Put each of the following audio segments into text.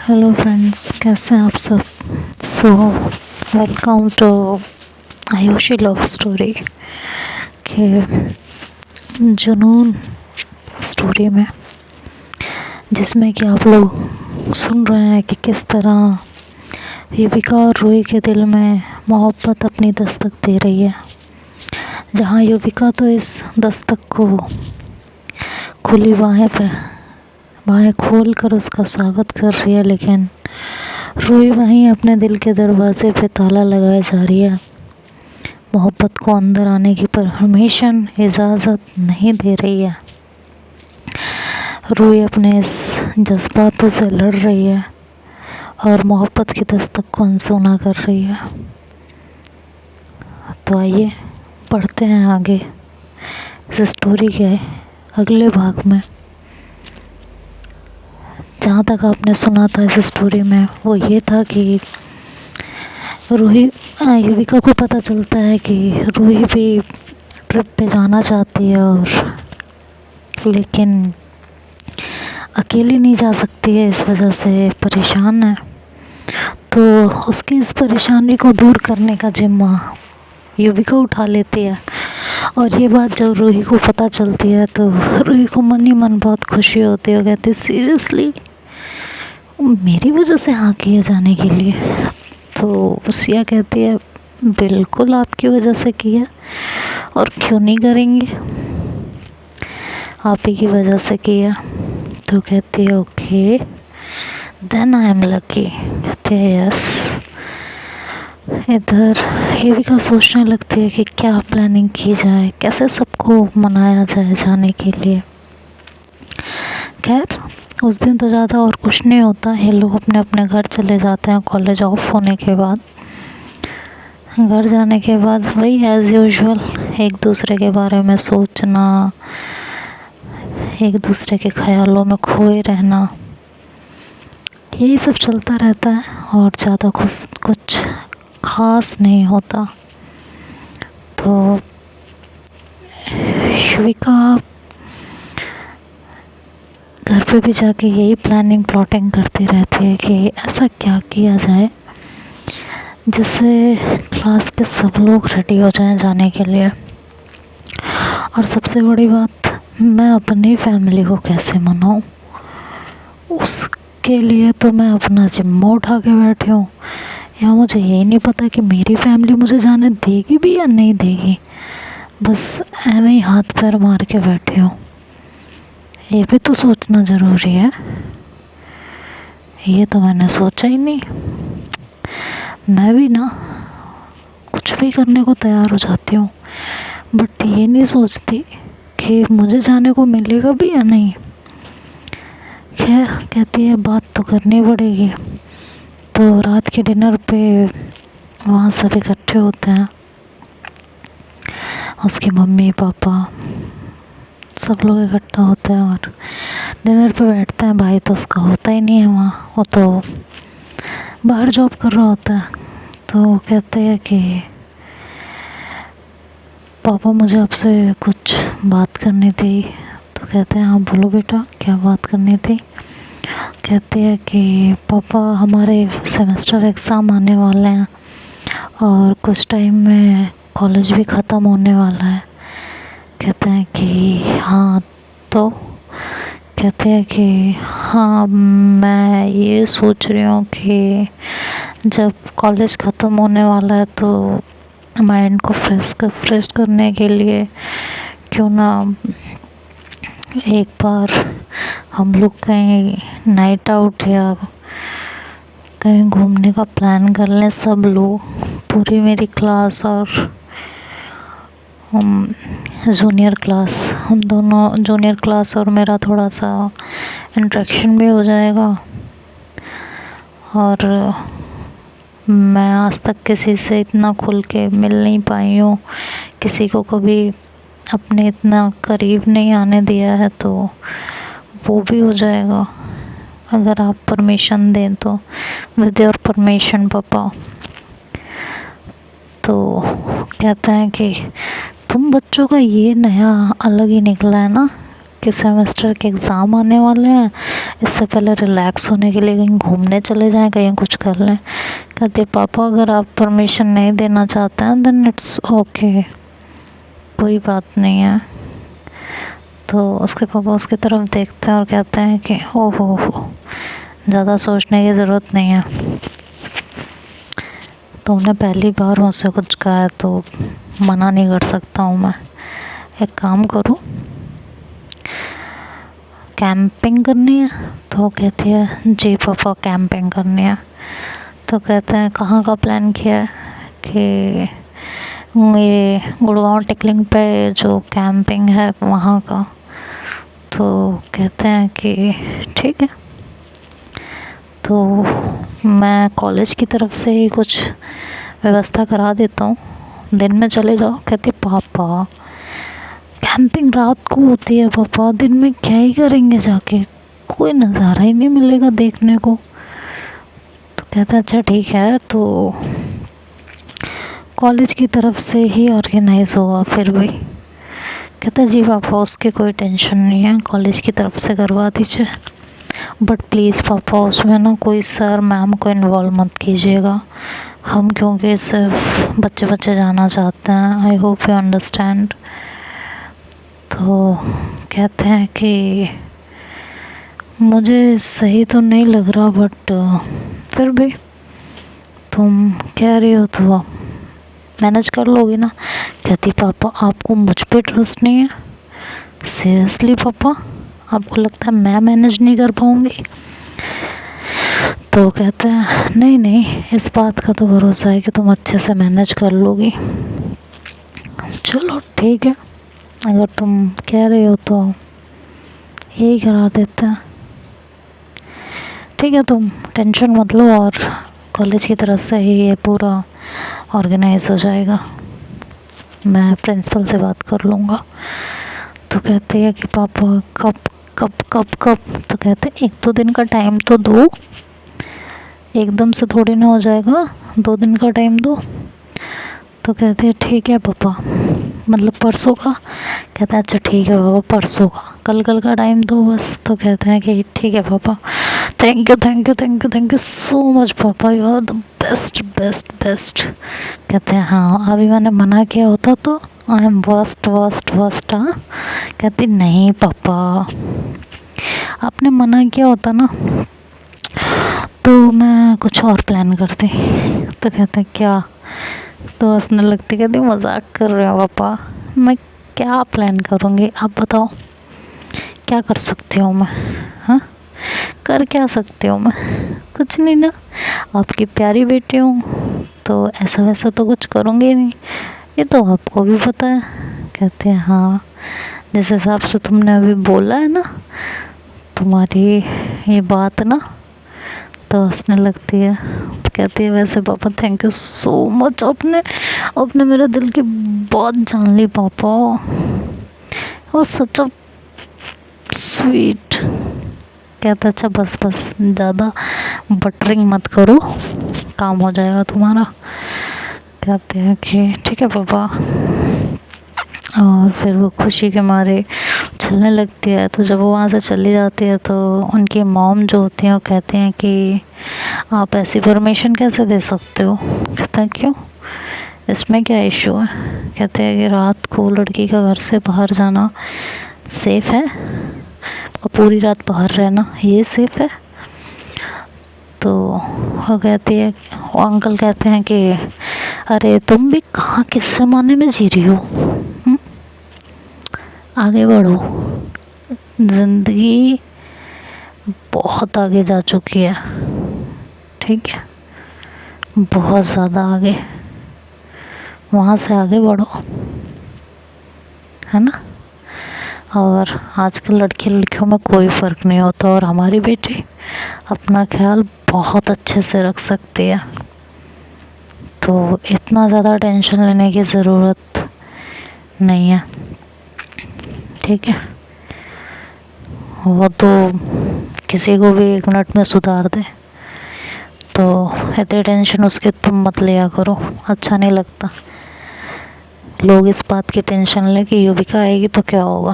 Hello friends, कैसे हैं आप सब। So welcome to Ayushi love story के जुनून स्टोरी में, जिसमें कि आप लोग सुन रहे हैं कि किस तरह युविका और रूही के दिल में मोहब्बत अपनी दस्तक दे रही है। जहां युविका तो इस दस्तक को खुली बाहें खोल कर उसका स्वागत कर रही है, लेकिन रूही वहीं अपने दिल के दरवाजे पे ताला लगाए जा रही है। मोहब्बत को अंदर आने की परमिशन, इजाज़त नहीं दे रही है। रूही अपने इस जज्बातों से लड़ रही है और मोहब्बत की दस्तक को अनसुना कर रही है। तो आइए पढ़ते हैं आगे इस स्टोरी के अगले भाग में। जहाँ तक आपने सुना था इस स्टोरी में, वो ये था कि युविका को पता चलता है कि रूही भी ट्रिप पे जाना चाहती है, और लेकिन अकेली नहीं जा सकती है, इस वजह से परेशान है। तो उसकी इस परेशानी को दूर करने का जिम्मा युविका उठा लेती है। और ये बात जब रूही को पता चलती है तो रूही को मन ही मन बहुत खुशी होती है। कहती, सीरियसली मेरी वजह से हाँ किए जाने के लिए? तो सिया कहती है, बिल्कुल आपकी वजह से किया, और क्यों नहीं करेंगे, आप ही की वजह से किया। तो कहती है, okay then I am lucky. कहते हैं, यस। इधर युविका सोचने लगती है कि क्या प्लानिंग की जाए, कैसे सबको मनाया जाए जाने के लिए। खैर उस दिन तो ज़्यादा और कुछ नहीं होता, ये लोग अपने अपने घर चले जाते हैं कॉलेज ऑफ होने के बाद। घर जाने के बाद वही एज़ यूजुअल एक दूसरे के बारे में सोचना, एक दूसरे के ख्यालों में खोए रहना, यही सब चलता रहता है और ज़्यादा कुछ ख़ास नहीं होता। तो युविका घर पे भी जाके यही प्लॉटिंग करती रहती है कि ऐसा क्या किया जाए जिससे क्लास के सब लोग रेडी हो जाएं जाने के लिए। और सबसे बड़ी बात, मैं अपनी फैमिली को कैसे मनाऊं, उसके लिए तो मैं अपना जिम्मा उठा के बैठी हूँ। या मुझे यही नहीं पता कि मेरी फैमिली मुझे जाने देगी भी या नहीं देगी, बस ऐਵੇਂ ही हाथ पैर मार के बैठी हूँ। ये भी तो सोचना ज़रूरी है, ये तो मैंने सोचा ही नहीं। मैं भी ना कुछ भी करने को तैयार हो जाती हूँ, बट ये नहीं सोचती कि मुझे जाने को मिलेगा भी या नहीं। खैर कहती है, बात तो करनी पड़ेगी। तो रात के डिनर पे वहाँ सब इकट्ठे होते हैं, उसकी मम्मी पापा सब लोग इकट्ठा होते हैं और डिनर पे बैठते हैं। भाई तो उसका होता ही नहीं है वहाँ, वो तो बाहर जॉब कर रहा होता है। तो कहते हैं कि पापा मुझे आपसे कुछ बात करनी थी। तो कहते हैं, हाँ बोलो बेटा, क्या बात करनी थी। कहते हैं कि पापा हमारे सेमेस्टर एग्ज़ाम आने वाले हैं और कुछ टाइम में कॉलेज भी ख़त्म होने वाला है। कहते हैं कि हाँ, तो कहते हैं कि हाँ मैं ये सोच रही हूँ कि जब कॉलेज ख़त्म होने वाला है तो माइंड को फ्रेश करने के लिए क्यों ना एक बार हम लोग कहीं नाइट आउट या कहीं घूमने का प्लान कर लें सब लोग, पूरी मेरी क्लास और हम जूनियर क्लास, हम दोनों जूनियर क्लास, और मेरा थोड़ा सा इंटरेक्शन भी हो जाएगा। और मैं आज तक किसी से इतना खुल के मिल नहीं पाई हूँ, किसी को कभी अपने इतना करीब नहीं आने दिया है, तो वो भी हो जाएगा अगर आप परमिशन दें तो, विद योर परमिशन पापा। तो कहते हैं कि तुम बच्चों का ये नया अलग ही निकला है ना, कि सेमेस्टर के एग्ज़ाम आने वाले हैं, इससे पहले रिलैक्स होने के लिए कहीं घूमने चले जाएं, कहीं कुछ कर लें। कहते पापा अगर आप परमिशन नहीं देना चाहते हैं देन इट्स ओके, कोई बात नहीं है। तो उसके पापा उसकी तरफ देखते हैं और कहते हैं कि ओहो ज़्यादा सोचने की ज़रूरत नहीं है, तुमने पहली बार मुझसे कुछ कहा है तो मना नहीं कर सकता हूँ मैं। एक काम करो, कैंपिंग करनी है? तो कहती है जी पापा कैंपिंग करनी है। तो कहते हैं कहाँ का प्लान किया है? कि ये गुड़गांव टिकलिंग पे जो कैंपिंग है वहाँ का। तो कहते हैं कि ठीक है, तो मैं कॉलेज की तरफ से ही कुछ व्यवस्था करा देता हूँ, दिन में चले जाओ। कहती पापा कैंपिंग रात को होती है पापा, दिन में क्या ही करेंगे जाके, कोई नज़ारा ही नहीं मिलेगा देखने को। तो कहता है अच्छा ठीक है, तो कॉलेज की तरफ से ही ऑर्गेनाइज होगा फिर भी। कहता है जी पापा उसकी कोई टेंशन नहीं है, कॉलेज की तरफ से करवा दीजिए, बट प्लीज़ पापा उसमें ना कोई सर मैम को इन्वॉल्व मत कीजिएगा, हम क्योंकि सिर्फ बच्चे बच्चे जाना चाहते हैं, आई होप यू अंडरस्टैंड। तो कहते हैं कि मुझे सही तो नहीं लग रहा बट फिर भी तुम कह रही हो तो मैनेज कर लोगी ना। कहती पापा आपको मुझ पे ट्रस्ट नहीं है? सीरियसली पापा आपको लगता है मैं मैनेज नहीं कर पाऊँगी? तो कहते हैं नहीं नहीं, इस बात का तो भरोसा है कि तुम अच्छे से मैनेज कर लोगी। चलो ठीक है, अगर तुम कह रहे हो तो यही करा देते हैं। ठीक है, तुम टेंशन मत लो और कॉलेज की तरफ से ही ये पूरा ऑर्गेनाइज हो जाएगा, मैं प्रिंसिपल से बात कर लूँगा। तो कहते हैं कि पापा कब कब कब कब? तो कहते हैं 1-2 दिन का टाइम तो दो, एकदम से थोड़ी ना हो जाएगा, 2 दिन का टाइम दो। तो कहते हैं ठीक है पापा, मतलब परसों का? कहता है अच्छा ठीक है पापा परसों का, कल का टाइम दो बस। तो कहते हैं कि ठीक है पापा, thank you thank you thank you thank you so much पापा, you are the best best best. कहते हैं हाँ अभी मैंने मना किया होता तो I am worst worst worst. हाँ कहती नहीं पापा, आपने मना किया होता ना तो मैं कुछ और प्लान करती। तो कहते हैं क्या? तो हंसने लगती, कहती मजाक कर रहे हो पापा, मैं क्या प्लान करूँगी आप बताओ, क्या कर सकती हूँ मैं? हाँ कर क्या सकती हूँ मैं? कुछ नहीं ना, आपकी प्यारी बेटी हूँ तो ऐसा वैसा तो कुछ करूँगी नहीं, ये तो आपको भी पता है। कहते हैं हाँ जिस हिसाब से तुमने अभी बोला है ना, तुम्हारी ये बात ना, तो हंसने लगती है। कहती है वैसे पापा थैंक यू सो मच, आपने मेरे दिल की बात जान ली पापा, और सच स्वीट। कहता अच्छा बस बस ज़्यादा बटरिंग मत करो, काम हो जाएगा तुम्हारा। कहते हैं कि ठीक है पापा, और फिर वो खुशी के मारे चलने लगती है। तो जब वो वहाँ से चली जाती है तो उनकी मॉम जो होती हैं वो कहते हैं कि आप ऐसी परमिशन कैसे दे सकते हो? कहता है क्यों, इसमें क्या इशू है? कहते हैं कि रात को लड़की का घर से बाहर जाना सेफ़ है और पूरी रात बाहर रहना ये सेफ़ है? तो वो कहती है, वो अंकल कहते हैं कि अरे तुम भी कहाँ किस ज़माने में जी रही हो, आगे बढ़ो, ज़िंदगी बहुत आगे जा चुकी है, ठीक है, बहुत ज़्यादा आगे, वहाँ से आगे बढ़ो, है ना। और आजकल लड़कियों में कोई फ़र्क नहीं होता, और हमारी बेटी अपना ख्याल बहुत अच्छे से रख सकती है, तो इतना ज़्यादा टेंशन लेने की ज़रूरत नहीं है, ठीक है। वो तो किसी को भी 1 मिनट में सुधार दे, तो इतनी टेंशन उसकी तुम मत लिया करो, अच्छा नहीं लगता। लोग इस बात की टेंशन ले कि युविका आएगी तो क्या होगा,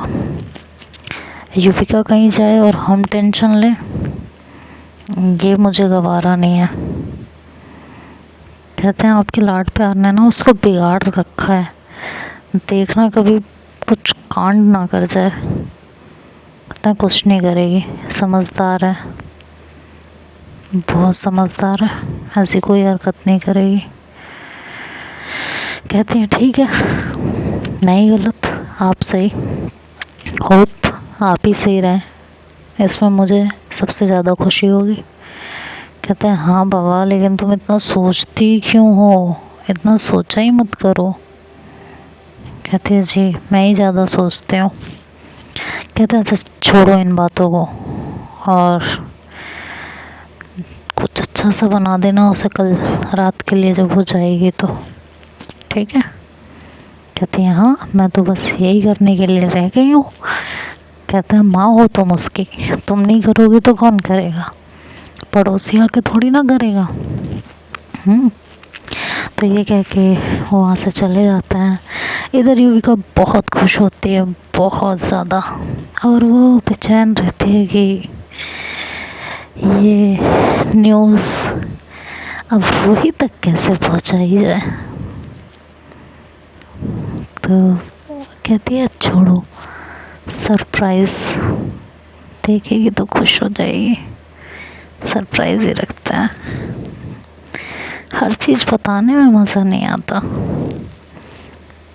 युविका कहीं जाए और हम टेंशन लें, ये मुझे गवारा नहीं है। कहते हैं आपके लाड प्यार ने ना उसको बिगाड़ रखा है, देखना कभी कुछ कांड ना कर जाए। कहते हैं कुछ नहीं करेगी, समझदार है, बहुत समझदार है, ऐसी कोई हरकत नहीं करेगी। कहती हैं ठीक है, मैं ही गलत, आप सही, होप आप ही सही रहें, इसमें मुझे सबसे ज़्यादा खुशी होगी। कहते हैं हाँ बाबा, लेकिन तुम इतना सोचती क्यों हो, इतना सोचा ही मत करो। कहते हैं जी मैं ही ज़्यादा सोचती हूँ। कहते हैं अच्छा छोड़ो इन बातों को और कुछ अच्छा सा बना देना उसे कल रात के लिए जब हो जाएगी तो, ठीक है। कहती हैं हाँ मैं तो बस यही करने के लिए रह गई हूँ। कहते हैं माँ हो तुम उसकी, तुम नहीं करोगी तो कौन करेगा, पड़ोसी आके थोड़ी ना करेगा। तो ये कह के वो वहाँ से चले जाते हैं। इधर युविका बहुत खुश होती है, बहुत ज़्यादा, और वो बेचैन रहती है कि ये न्यूज़ अब रूही तक कैसे पहुँचाई जाए। तो कहती है छोड़ो, सरप्राइज़ देखेगी तो खुश हो जाएगी, सरप्राइज़ ही रखते हैं। हर चीज़ बताने में मज़ा नहीं आता,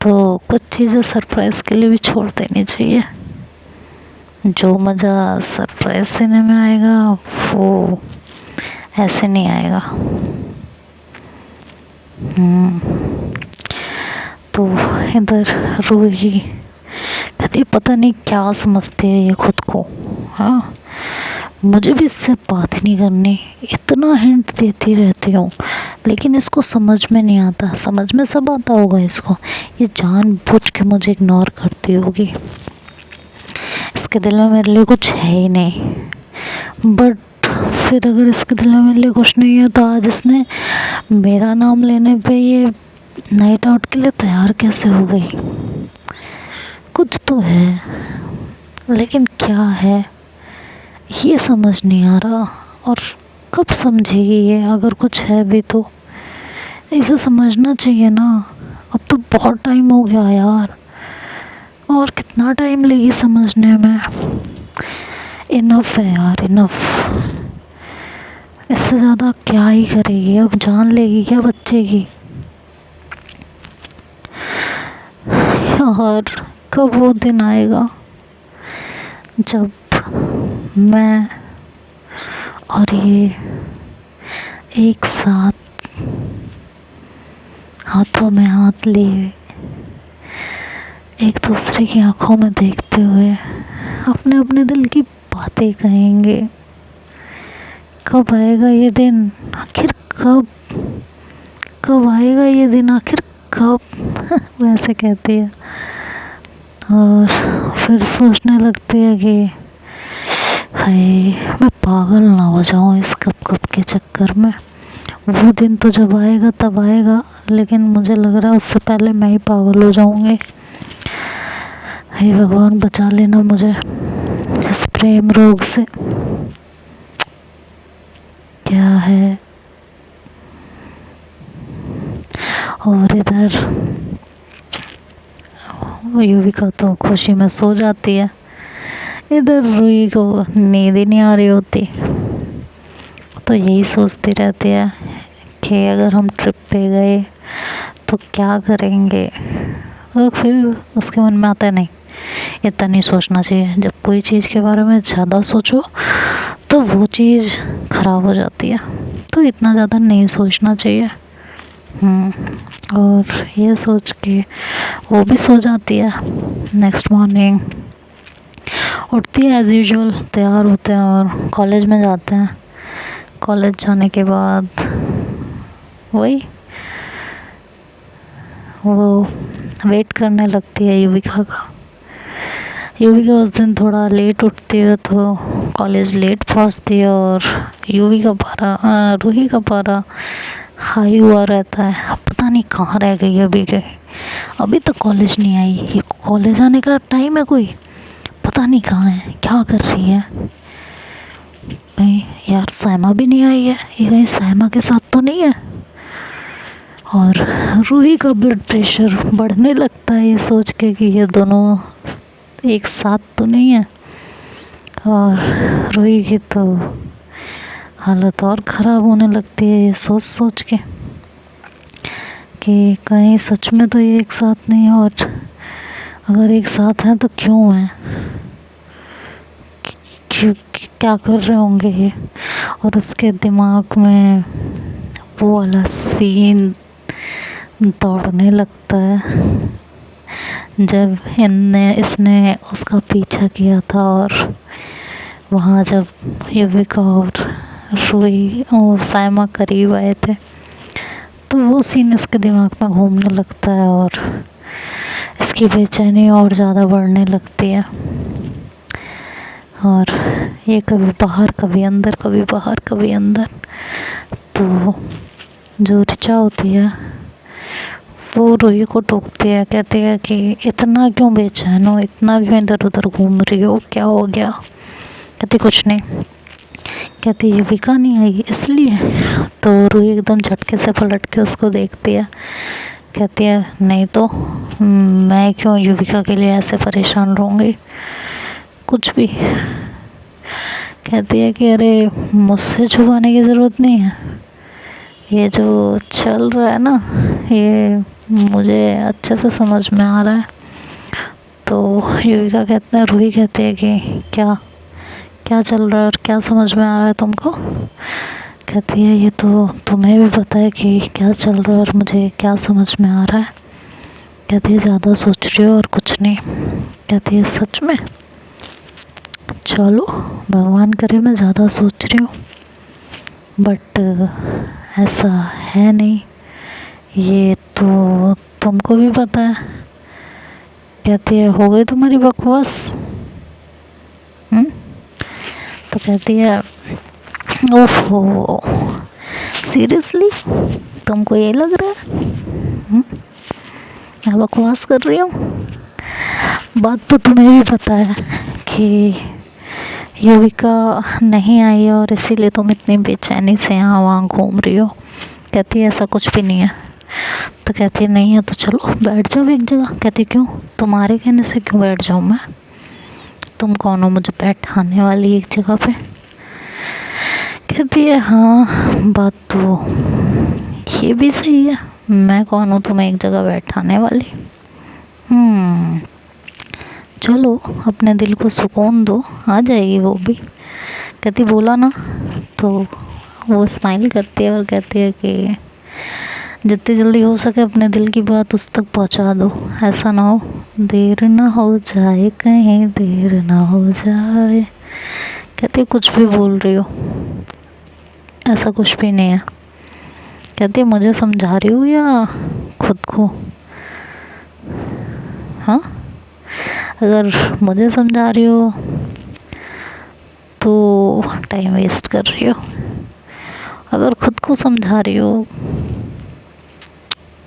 तो कुछ चीज़ें सरप्राइज़ के लिए भी छोड़ देनी चाहिए। जो मज़ा सरप्राइज़ देने में आएगा वो ऐसे नहीं आएगा। तो इधर रूही कहती पता नहीं क्या समझती है ये खुद को, हाँ मुझे भी इससे बात ही नहीं करनी, इतना हिंट देती रहती हूँ लेकिन इसको समझ में नहीं आता। समझ में सब आता होगा इसको, ये जानबूझ के मुझे इग्नोर करती होगी, इसके दिल में मेरे लिए कुछ है ही नहीं। बट फिर अगर इसके दिल में मेरे लिए कुछ नहीं है तो आज इसने मेरा नाम लेने पे ये नाइट आउट के लिए तैयार कैसे हो गई। कुछ तो है लेकिन क्या है ये समझ नहीं आ रहा, और कब समझेगी ये, अगर कुछ है भी तो इसे समझना चाहिए ना। अब तो बहुत टाइम हो गया यार, और कितना टाइम लेगी समझने में। इनफ है यार, इनफ, इससे ज़्यादा क्या ही करेगी, अब जान लेगी क्या बच्चे की। और कब वो दिन आएगा जब मैं और ये एक साथ हाथों में हाथ लिए एक दूसरे की आंखों में देखते हुए अपने अपने दिल की बातें कहेंगे। कब आएगा ये दिन, आखिर कब, कब आएगा ये दिन, आखिर कब वैसे कहती है। और फिर सोचने लगती है कि हाय मैं पागल ना हो जाऊँ इस कब कब के चक्कर में। वो दिन तो जब आएगा तब आएगा, लेकिन मुझे लग रहा है उससे पहले मैं ही पागल हो जाऊँगी। हे भगवान बचा लेना मुझे इस प्रेम रोग से। क्या है। और इधर युविका तो खुशी में सो जाती है, इधर रूही को नींद ही नहीं आ रही होती, तो यही सोचती रहती है कि अगर हम ट्रिप पे गए तो क्या करेंगे। और फिर उसके मन में आता है नहीं, इतना नहीं सोचना चाहिए, जब कोई चीज़ के बारे में ज़्यादा सोचो तो वो चीज़ ख़राब हो जाती है, तो इतना ज़्यादा नहीं सोचना चाहिए। और ये सोच के वो भी सो जाती है। नेक्स्ट मॉर्निंग उठती है एज़ यूजुअल, तैयार होते हैं और कॉलेज में जाते हैं। कॉलेज जाने के बाद वही वो वेट करने लगती है युविका का। युविका उस दिन थोड़ा लेट उठती है तो कॉलेज लेट पहुंचती है, और रूही का पारा हाई हुआ रहता है। अब पता नहीं कहाँ रह गई, अभी तक कॉलेज नहीं आई, ये कॉलेज आने का टाइम है कोई, पता नहीं कहाँ है, क्या कर रही है। कहीं यार साइमा भी नहीं आई है, ये कहीं साइमा के साथ तो नहीं है। और रूही का ब्लड प्रेशर बढ़ने लगता है ये सोच के कि ये दोनों एक साथ तो नहीं है। और रूही की तो हालत और ख़राब होने लगती है ये सोच सोच के कि कहीं सच में तो ये एक साथ नहीं है, और अगर एक साथ हैं तो क्यों हैं, क्यों, क्या कर रहे होंगे ये। और उसके दिमाग में वो वाला सीन दौड़ने लगता है जब इसने उसका पीछा किया था, और वहाँ जब युविका और रूही और साइमा करीब आए थे, तो वो सीन इसके दिमाग में घूमने लगता है और इसकी बेचैनी और ज़्यादा बढ़ने लगती है। और ये कभी बाहर कभी अंदर, कभी बाहर कभी अंदर। तो जो ऋचा होती है वो रूही को टोकती है, कहती है कि इतना क्यों बेचैन हो, इतना क्यों इधर उधर घूम रही हो, क्या हो गया। कहती कुछ नहीं। कहती युविका नहीं आई इसलिए। तो रूही एकदम झटके से पलट के उसको देखती है, कहती है नहीं तो मैं क्यों युविका के लिए ऐसे परेशान रहूँगी, कुछ भी। कहती है कि अरे मुझसे छुपाने की ज़रूरत नहीं है, ये जो चल रहा है ना ये मुझे अच्छे से समझ में आ रहा है। तो युविका कहते हैं, रूही कहती है कि क्या क्या चल रहा है और क्या समझ में आ रहा है तुमको। कहती है ये तो तुम्हें भी पता है कि क्या चल रहा है और मुझे क्या समझ में आ रहा है। कहती है ज़्यादा सोच रही हो और कुछ नहीं। कहती है सच में, चलो भगवान करे मैं ज़्यादा सोच रही हूँ, बट ऐसा है नहीं, ये तो तुमको भी पता है। कहती है हो गई तुम्हारी बकवास। तो कहती है ओफो सीरियसली तुमको ये लग रहा है मैं बकवास कर रही हूँ। बात तो तुम्हें भी पता है कि युविका नहीं आई है और इसीलिए तुम इतनी बेचैनी से यहाँ वहाँ घूम रही हो। कहती है ऐसा कुछ भी नहीं है। तो कहती है नहीं है तो चलो बैठ जाओ एक जगह। कहती क्यों, तुम्हारे कहने से क्यों बैठ जाऊँ मैं, तुम कौन हो मुझे बैठाने वाली एक जगह पे। कहती है हाँ बात तो ये भी सही है, मैं कौन हूँ तुम्हें एक जगह बैठाने वाली। चलो अपने दिल को सुकून दो, आ जाएगी वो भी। कहती बोला ना। तो वो स्माइल करती है और कहती है कि जितनी जल्दी हो सके अपने दिल की बात उस तक पहुंचा दो, ऐसा ना हो देर ना हो जाए, कहीं देर ना हो जाए। कहती है कुछ भी बोल रही हो, ऐसा कुछ भी नहीं है। कहती है मुझे समझा रही हो या खुद को। हाँ अगर मुझे समझा रही हो तो टाइम वेस्ट कर रही हो, अगर खुद को समझा रही हो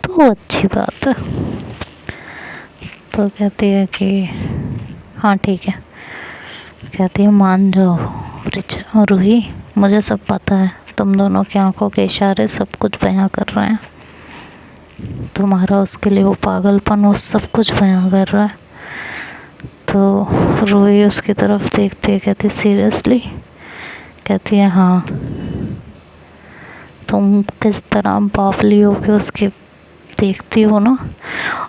तो अच्छी बात है। तो कहती है कि हाँ ठीक है। कहती है मान जाओ ऋचा और रूही, मुझे सब पता है, तुम दोनों की आंखों के इशारे सब कुछ बयां कर रहे हैं, तुम्हारा उसके लिए वो पागलपन वो सब कुछ बयां कर रहा है। तो रूही उसकी तरफ देखती है, कहती सीरियसली। कहती है हाँ, तुम किस तरह बावली होके उसके देखती हो ना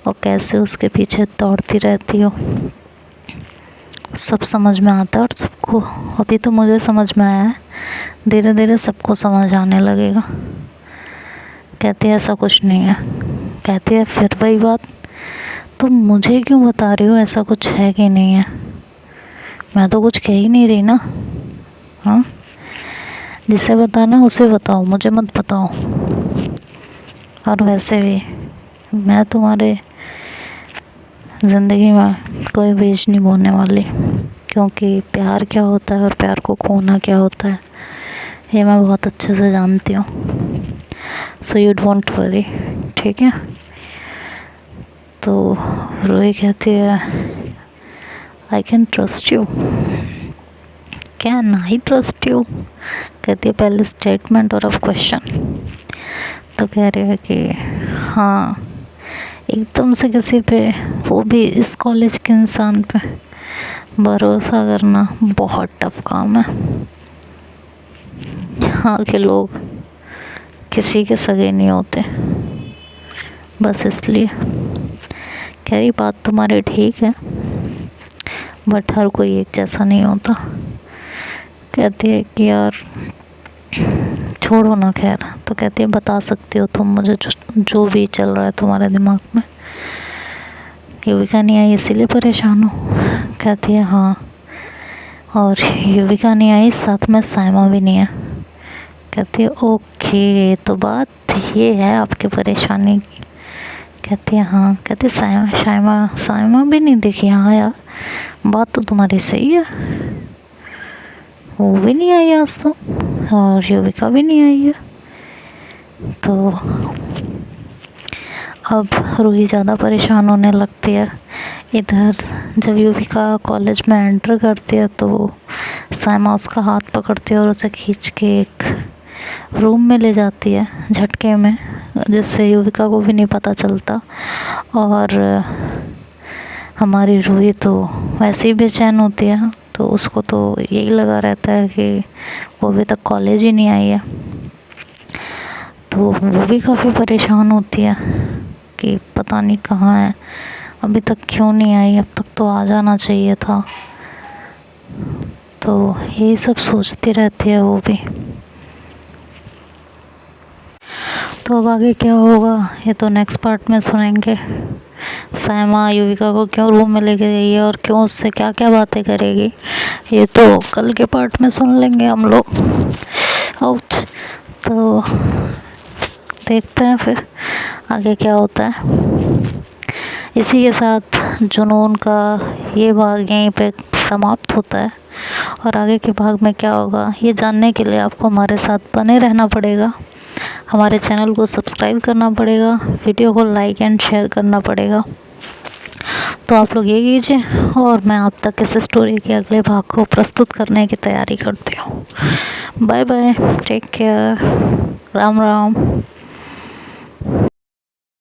और कैसे उसके पीछे दौड़ती रहती हो, सब समझ में आता है। और सबको अभी तो मुझे समझ में आया है, धीरे धीरे सबको समझ आने लगेगा। कहती है ऐसा कुछ नहीं है। कहती है फिर वही बात, तुम मुझे क्यों बता रही हो ऐसा कुछ है कि नहीं है, मैं तो कुछ कह ही नहीं रही ना। हाँ जिसे बताना उसे बताओ, मुझे मत बताओ। और वैसे भी मैं तुम्हारे ज़िंदगी में कोई बीज नहीं बोने वाली, क्योंकि प्यार क्या होता है और प्यार को खोना क्या होता है ये मैं बहुत अच्छे से जानती हूँ। सो यू डोंट वरी, ठीक है। तो रूही कहती है I can trust you. Can I trust you? कहती है पहले स्टेटमेंट और अब क्वेश्चन। तो कह रही है कि हाँ, एकदम से किसी पे, वो भी इस कॉलेज के इंसान पे भरोसा करना बहुत टफ काम है। यहाँ के लोग किसी के सगे नहीं होते, बस इसलिए। कह रही बात तुम्हारी ठीक है, बट हर कोई एक जैसा नहीं होता। कहती है कि यार छोड़ो ना, खैर। तो कहती है बता सकती हो तुम मुझे जो भी चल रहा है तुम्हारे दिमाग में। युविका नहीं आई इसीलिए परेशान हो? कहती है हाँ, और युविका नहीं आई, साथ में साइमा भी नहीं है। कहती है ओके, तो बात ये है आपकी परेशानी की। कहती है हाँ। कहती है साइमा भी नहीं दिखी? हाँ यार, बात तो तुम्हारी सही है, वो भी नहीं आई आज तो, और युविका भी नहीं आई है। तो अब रूही ज़्यादा परेशान होने लगती है। इधर जब युविका कॉलेज में एंटर करती है तो साइमा उसका हाथ पकड़ती है और उसे खींच के एक रूम में ले जाती है झटके में, जिससे युविका को भी नहीं पता चलता। और हमारी रूही तो वैसे ही बेचैन होती है, तो उसको तो यही लगा रहता है कि वो अभी तक कॉलेज ही नहीं आई है। तो वो भी काफ़ी परेशान होती है कि पता नहीं कहाँ है, अभी तक क्यों नहीं आई, अब तक तो आ जाना चाहिए था। तो यही सब सोचती रहती है वो भी। तो अब आगे क्या होगा ये तो नेक्स्ट पार्ट में सुनेंगे। साइमा युविका को क्यों रूम में लेके गई है और क्यों उससे क्या क्या बातें करेगी, ये तो कल के पार्ट में सुन लेंगे हम लोग। आउच। तो देखते हैं फिर आगे क्या होता है। इसी के साथ जुनून का ये भाग यहीं पे समाप्त होता है, और आगे के भाग में क्या होगा ये जानने के लिए आपको हमारे साथ बने रहना पड़ेगा। हमारे चैनल को सब्सक्राइब करना पड़ेगा, वीडियो को लाइक एंड शेयर करना पड़ेगा। तो आप लोग ये कीजिए, और मैं आप तक इस स्टोरी के अगले भाग को प्रस्तुत करने की तैयारी करती हूँ। Bye bye, take care, Ram Ram.